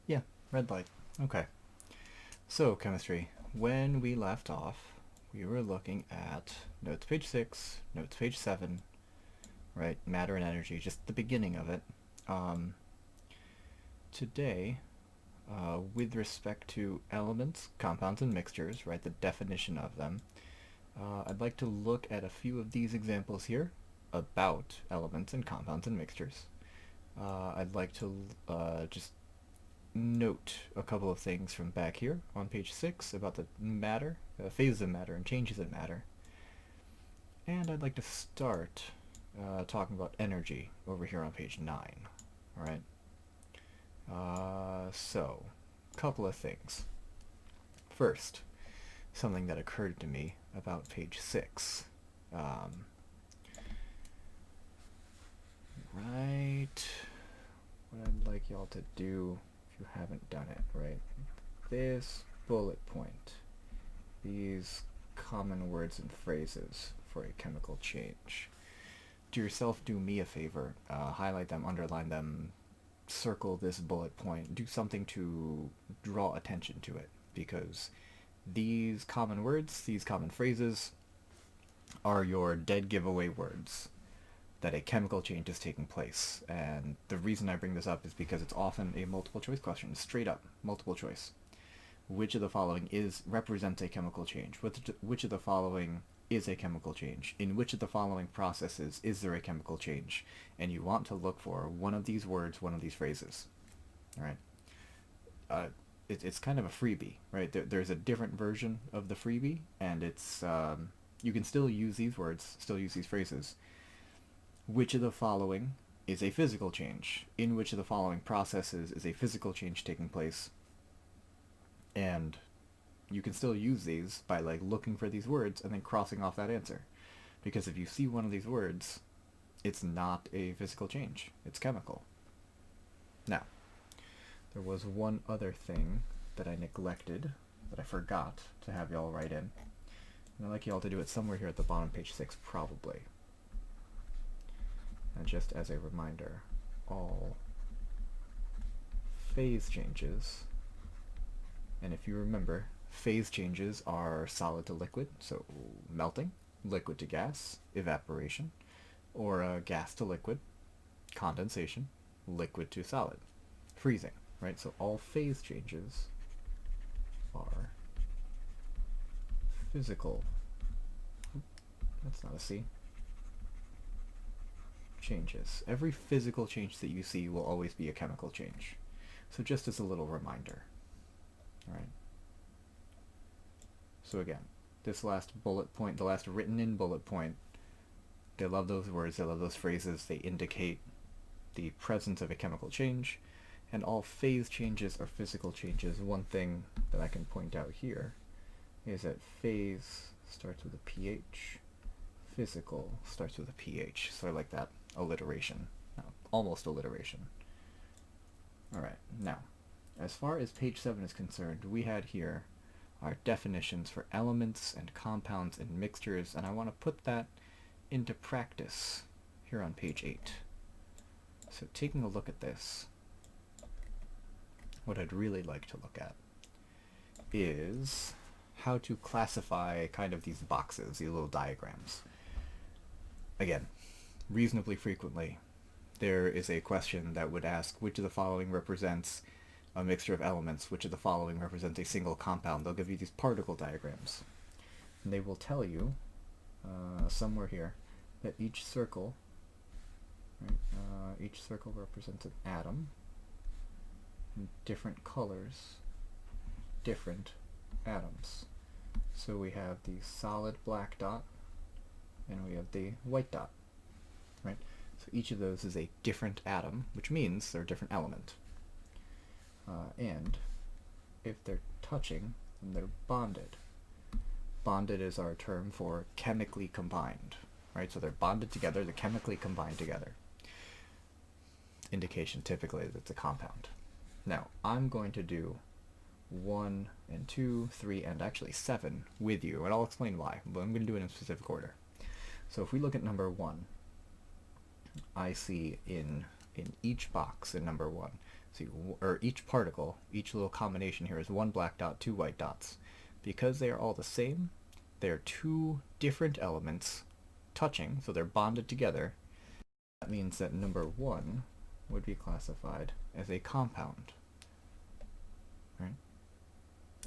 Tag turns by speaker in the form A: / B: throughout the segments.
A: Yeah, red light. Okay. So, chemistry. When we left off, we were looking at notes page 6, notes page 7, right? Matter and energy, just the beginning of it. Um, Today, with respect to elements, compounds, and mixtures, right? The definition of them, I'd like to look at a few of these examples here about elements and compounds and mixtures. I'd like to just note a couple of things from back here on page 6 about the matter, phases of matter and changes in matter. And I'd like to start talking about energy over here on page 9. Alright? So, couple of things. First, something that occurred to me about page 6. Um, right. What I'd like y'all to do, if you haven't done it, right? This bullet point. These common words and phrases for a chemical change. Do yourself, do me a favor. Highlight them, underline them, circle this bullet point. Do something to draw attention to it, because these common words, these common phrases, are your dead giveaway words that a chemical change is taking place. And the reason I bring this up is because it's often a multiple choice question, straight up multiple choice. Which of the following represents a chemical change? Which of the following is a chemical change? In which of the following processes is there a chemical change? And you want to look for one of these words, one of these phrases. All right. It's kind of a freebie, right? There's a different version of the freebie, and it's you can still use these words, still use these phrases. Which of the following is a physical change? In which of the following processes is a physical change taking place? And you can still use these by like looking for these words and then crossing off that answer. Because if you see one of these words, it's not a physical change. It's chemical. Now, there was one other thing that I neglected, that I forgot to have y'all write in. And I'd like y'all to do it somewhere here at the bottom, page 6, probably. And just as a reminder, all phase changes, and if you remember, phase changes are solid to liquid, so melting, liquid to gas, evaporation, or gas to liquid, condensation, liquid to solid, freezing, right? So all phase changes are physical, that's not a C, changes. Every physical change that you see will always be a chemical change. So just as a little reminder. Alright. So again, this last bullet point, the last written in bullet point, they love those words, they love those phrases, they indicate the presence of a chemical change, and all phase changes are physical changes. One thing that I can point out here is that phase starts with a pH, physical starts with a pH, so I like that alliteration, almost alliteration. Alright, now, as far as page 7 is concerned, we had here our definitions for elements and compounds and mixtures, and I want to put that into practice here on page 8. So taking a look at this, what I'd really like to look at is how to classify kind of these boxes, these little diagrams. Again, reasonably frequently, there is a question that would ask which of the following represents a mixture of elements, which of the following represents a single compound. They'll give you these particle diagrams. And they will tell you, somewhere here, that each circle, right, each circle represents an atom, in different colors, different atoms. So we have the solid black dot, and we have the white dot, right? So each of those is a different atom, which means they're a different element. And if they're touching, then they're bonded. Bonded is our term for chemically combined, right? So they're bonded together, they're chemically combined together. Indication typically that it's a compound. Now, I'm going to do 1 and 2, 3, and actually 7 with you, and I'll explain why, but I'm going to do it in specific order. So if we look at number 1, I see in each box in number 1, See, or each particle, each little combination here is one black dot, two white dots. Because they are all the same, they are two different elements touching, so they're bonded together. That means that number 1 would be classified as a compound. Right?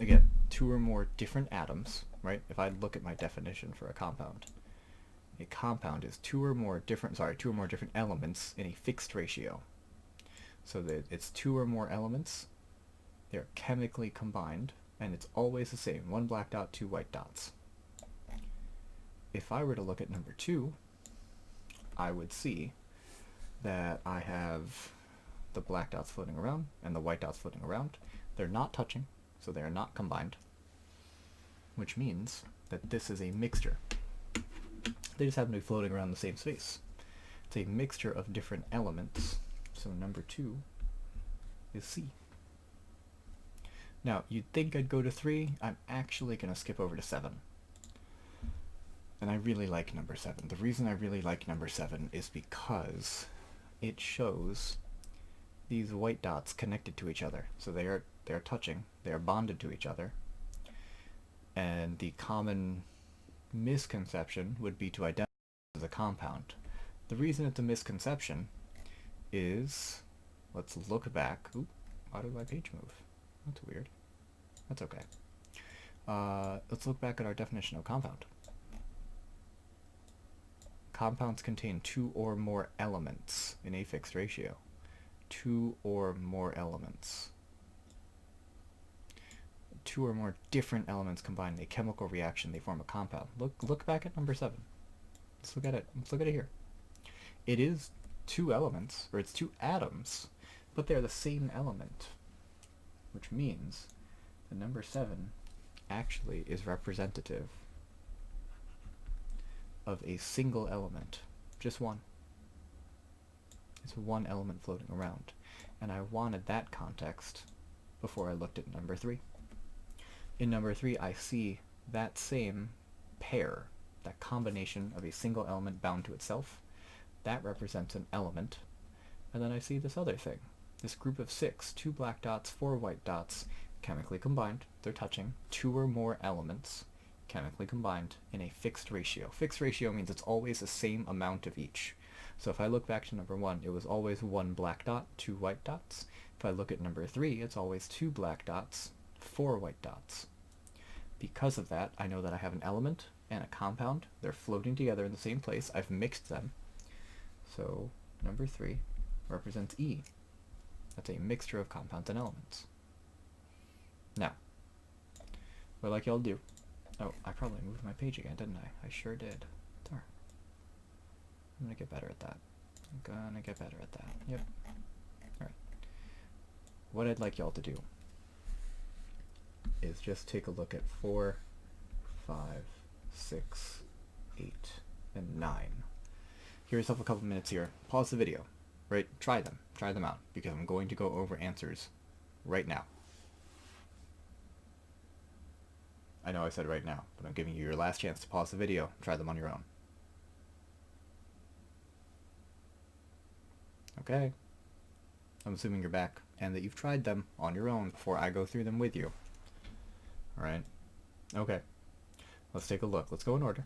A: Again, two or more different atoms, right? If I look at my definition for a compound is two or more different elements in a fixed ratio. So that it's two or more elements, they're chemically combined, and it's always the same, one black dot, two white dots. If I were to look at number 2, I would see that I have the black dots floating around and the white dots floating around. They're not touching, so they are not combined, which means that this is a mixture. They just happen to be floating around the same space. It's a mixture of different elements, so number 2 is C. Now, you'd think I'd go to 3. I'm actually going to skip over to 7. And I really like number 7. The reason I really like number 7 is because it shows these white dots connected to each other. So they are touching, they are bonded to each other. And the common misconception would be to identify it as a compound. The reason it's a misconception is, let's look back. Oop, why did my page move? That's weird. That's okay. Let's look back at our definition of compound. Compounds contain two or more elements in a fixed ratio. Two or more elements. Two or more different elements combined in a chemical reaction, they form a compound. Look back at number 7. Let's look at it. Let's look at it here. It is two elements, or it's two atoms, but they're the same element, which means the number 7 actually is representative of a single element, just one. It's one element floating around, and I wanted that context before I looked at number 3. In number 3, I see that same pair, that combination of a single element bound to itself. That represents an element. And then I see this other thing, this group of 6, 2 black dots, 4 white dots, chemically combined. They're touching two or more elements, chemically combined in a fixed ratio. Fixed ratio means it's always the same amount of each. So if I look back to number 1, it was always 1 black dot, 2 white dots. If I look at number 3, it's always 2 black dots, 4 white dots. Because of that, I know that I have an element and a compound. They're floating together in the same place. I've mixed them. So number 3 represents E. That's a mixture of compounds and elements. Now, what I'd like y'all to do... Oh, I probably moved my page again, didn't I? I sure did. Darn. I'm gonna get better at that. Yep. Alright. What I'd like y'all to do is just take a look at 4, 5, 6, 8, and 9. Give yourself a couple minutes here. Pause the video. Right? Try them out, because I'm going to go over answers right now. I know I said right now, but I'm giving you your last chance to pause the video and try them on your own. Okay. I'm assuming you're back, and that you've tried them on your own before I go through them with you. Alright? Okay. Let's take a look. Let's go in order.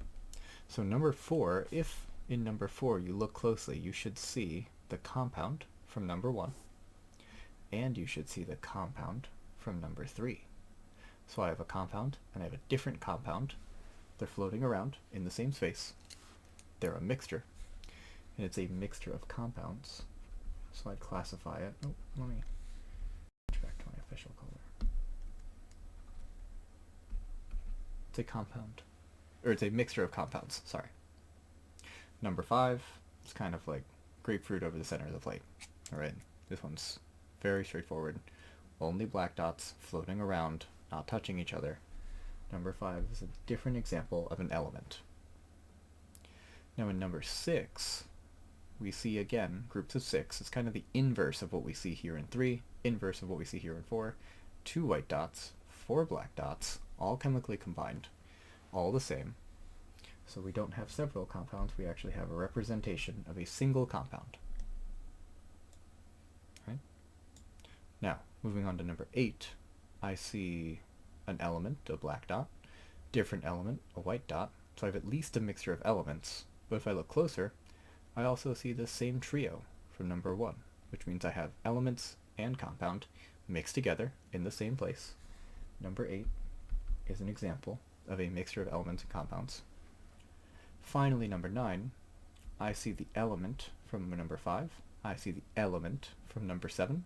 A: So number 4, if in number 4 you look closely, you should see the compound from number 1, and you should see the compound from number 3. So I have a compound, and I have a different compound. They're floating around in the same space. They're a mixture, and it's a mixture of compounds. So I'd classify it... Oh, let me switch back to my official color. It's a compound. Or it's a mixture of compounds, sorry. Number 5, it's kind of like grapefruit over the center of the plate. Alright, this one's very straightforward. Only black dots floating around, not touching each other. Number 5 is a different example of an element. Now in number 6, we see again groups of 6. It's kind of the inverse of what we see here in 3, inverse of what we see here in 4. 2 white dots, 4 black dots, all chemically combined, all the same. So we don't have several compounds, we actually have a representation of a single compound. Right? Moving on to number 8, I see an element, a black dot, different element, a white dot, so I have at least a mixture of elements. But if I look closer, I also see the same trio from number 1, which means I have elements and compound mixed together in the same place. Number 8 is an example of a mixture of elements and compounds. Finally, number 9, I see the element from number 5. I see the element from number 7.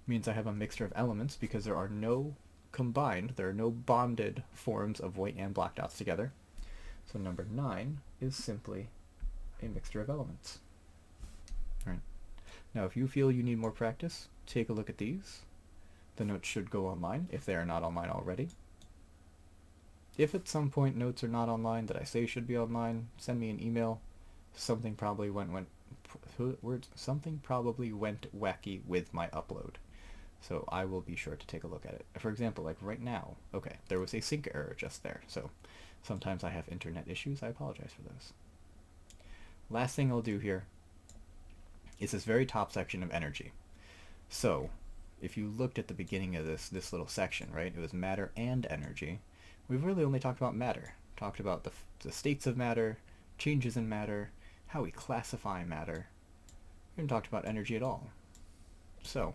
A: Means I have a mixture of elements because there are no bonded forms of white and black dots together. So number 9 is simply a mixture of elements. All right. Now, if you feel you need more practice, take a look at these. The notes should go online if they are not online already. If at some point notes are not online that I say should be online, send me an email. Something probably went wacky with my upload. So I will be sure to take a look at it. For example, like right now, okay, there was a sync error just there. So sometimes I have internet issues. I apologize for those. Last thing I'll do here is this very top section of energy. So if you looked at the beginning of this little section, right, it was matter and energy. We've really only talked about matter. Talked about the states of matter, changes in matter, how we classify matter. We haven't talked about energy at all. So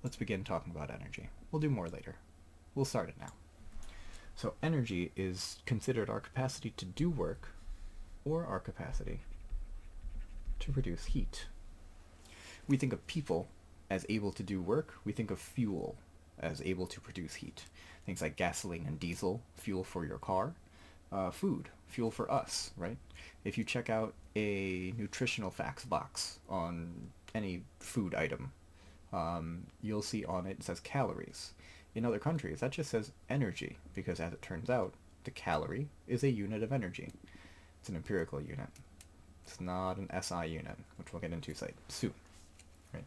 A: let's begin talking about energy. We'll do more later. We'll start it now. So energy is considered our capacity to do work or our capacity to produce heat. We think of people as able to do work. We think of fuel as able to produce heat. Things like gasoline and diesel, fuel for your car. Food, fuel for us, right? If you check out a nutritional facts box on any food item, you'll see on it says calories. In other countries, that just says energy, because as it turns out, the calorie is a unit of energy. It's an empirical unit. It's not an SI unit, which we'll get into soon. Right?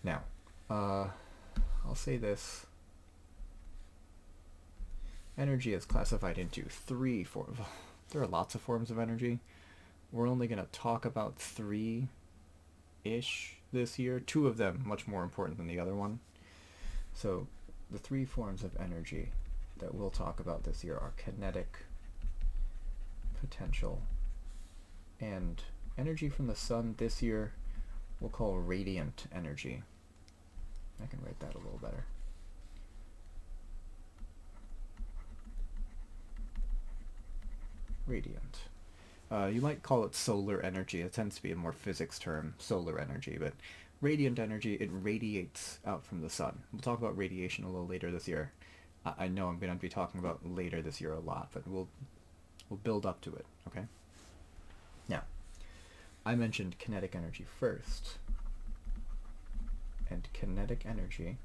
A: Now, I'll say this. Energy is classified into 3 forms. There are lots of forms of energy. We're only going to talk about 3-ish this year. 2 of them much more important than the other one. So the 3 forms of energy that we'll talk about this year are kinetic, potential, and energy from the sun this year we'll call radiant energy. I can write that a little better. Radiant. You might call it solar energy. It tends to be a more physics term, solar energy, but radiant energy, it radiates out from the sun. We'll talk about radiation a little later this year. I know I'm going to be talking about later this year a lot, but we'll build up to it, okay? Now, I mentioned kinetic energy first, and kinetic energy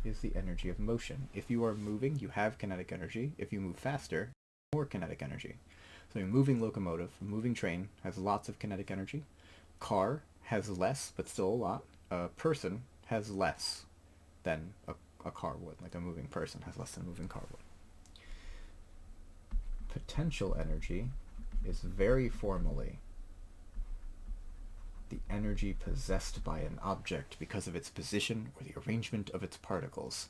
A: is the energy of motion. If you are moving, you have kinetic energy. If you move faster, more kinetic energy. So a moving locomotive, a moving train, has lots of kinetic energy. Car has less, but still a lot. A person has less than a car would. Like a moving person has less than a moving car would. Potential energy is very formally the energy possessed by an object because of its position or the arrangement of its particles,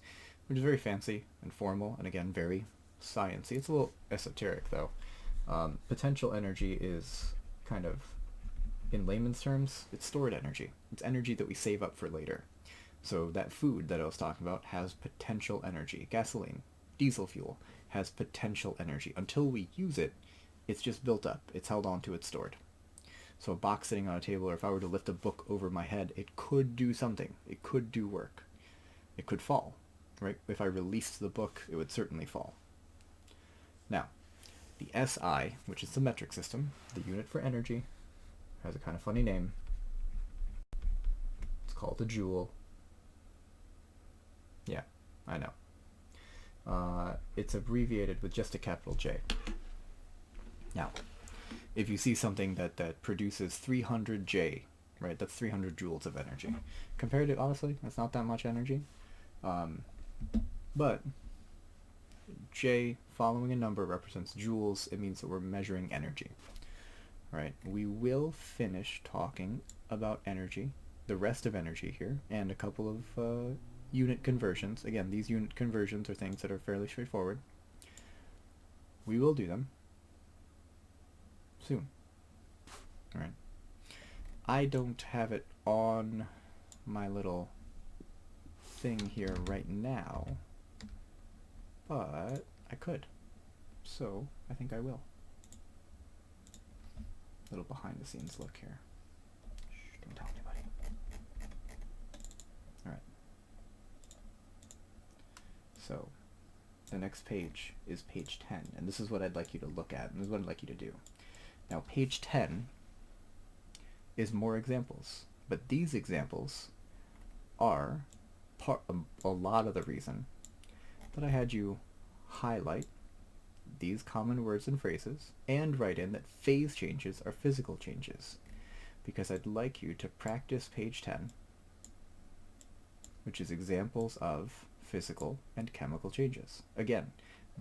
A: which is very fancy and formal, and again, very sciencey. It's a little esoteric, though. Potential energy is kind of, in layman's terms, it's stored energy. It's energy that we save up for later. So that food that I was talking about has potential energy. Gasoline, diesel fuel, has potential energy. Until we use it, it's just built up. It's held on to, it's stored. So a box sitting on a table, or if I were to lift a book over my head, it could do something. It could do work. It could fall, right? If I released the book, it would certainly fall. Now, the SI, which is the metric system, the unit for energy, has a kind of funny name. It's called a joule. Yeah, I know. It's abbreviated with just a capital J. Now, if you see something that produces 300 J, right, that's 300 joules of energy. Compared to, honestly, that's not that much energy. But J following a number represents joules. It means that we're measuring energy. Right? We will finish talking about energy the rest of energy here and a couple of unit conversions. Again, these unit conversions are things that are fairly straightforward. We will do them soon. All right. I don't have it on my little thing here right now, but I could. So I think I will. Little behind the scenes look here. Shh, don't tell anybody. All right. So the next page is page 10, and this is what I'd like you to look at, and this is what I'd like you to do. Now, page 10 is more examples, but these examples are a lot of the reason that I had you highlight these common words and phrases and write in that phase changes are physical changes, because I'd like you to practice page 10, which is examples of physical and chemical changes. Again,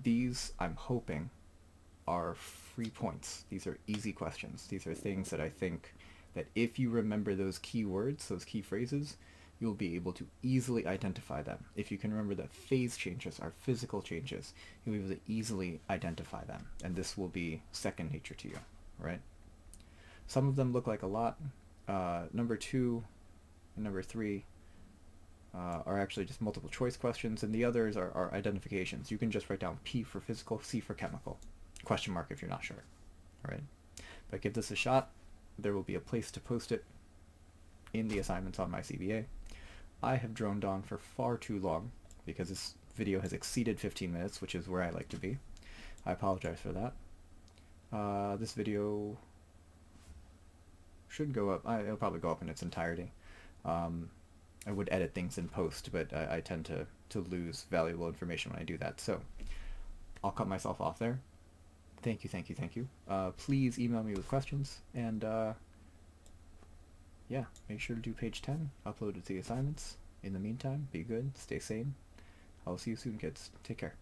A: these, I'm hoping, are free points. These are easy questions. These are things that I think that if you remember those key words, those key phrases, you'll be able to easily identify them. If you can remember that phase changes are physical changes, you'll be able to easily identify them, and this will be second nature to you, right? Some of them look like a lot. Number 2 and number 3 are actually just multiple choice questions, and the others are identifications. You can just write down P for physical, C for chemical, question mark if you're not sure, right? But give this a shot. There will be a place to post it in the assignments on my CBA. I have droned on for far too long because this video has exceeded 15 minutes, which is where I like to be. I apologize for that. This video should go up. It'll probably go up in its entirety. I would edit things in post, but I tend to lose valuable information when I do that. So I'll cut myself off there. Thank you, thank you, thank you. Please email me with questions, and yeah, make sure to do page 10, upload it to the assignments. In the meantime, be good, stay sane. I'll see you soon, kids. Take care.